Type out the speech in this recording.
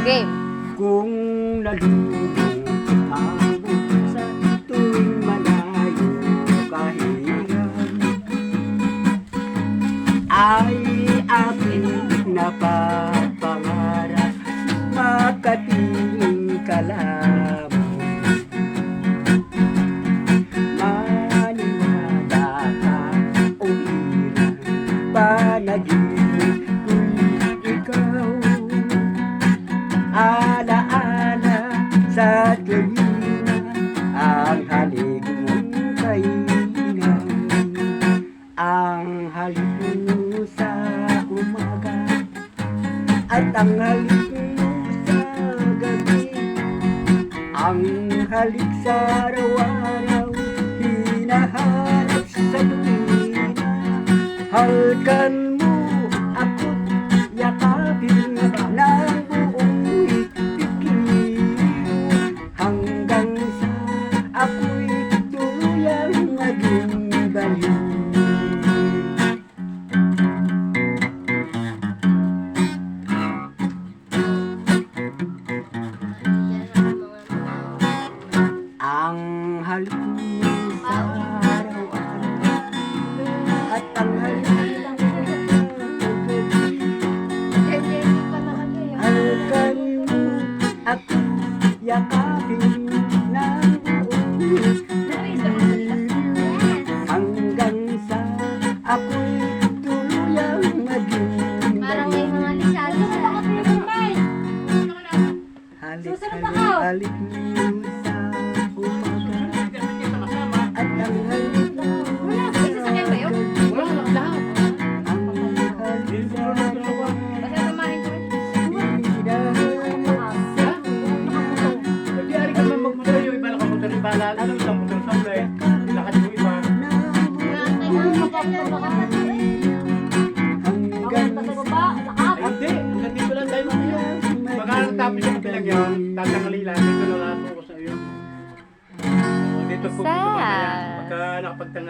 Game. Kung nalulung ang sa tuwing malayo kahiran, ay aking napapangarap makatingin ka lamang. Maniwala ka o hirang panaginip ko'y ikaw. Alaala sa tuwina ang halik mong kainan, ang halik mo sa umaga at ang halik mo sa gabi, ang halik sa araw-araw hinahanap sa tuwina. Halkan mo ako't yakapin ng buong ikpikit hanggang sa ako'y tuluyang maging baliw. Ang halik mo sa araw-araw at ang halik mo sa gabi, halkan mo ako yakapin ng buong ikpikit hanggang sa ako'y tuluyang maging Parang may baliw. mga lisado sa Halik, halik, halik mo sa umaga at ang halik mo sa gabi, ang halik sa araw Basta samahin ko rin. hinahanap sa Hindi ari ka man magmotor yung iba nakamotor yung bala. Ano isang motor sa ulo eh. Lakad mo iba. Ay hindi. Hanggang dito lang tayo mamaya. Magkano tapos yung bilang yun. Tatanggali lang. Dito na lang ako sa iyo. Dito po. Sad. Pagka nakapagtangal.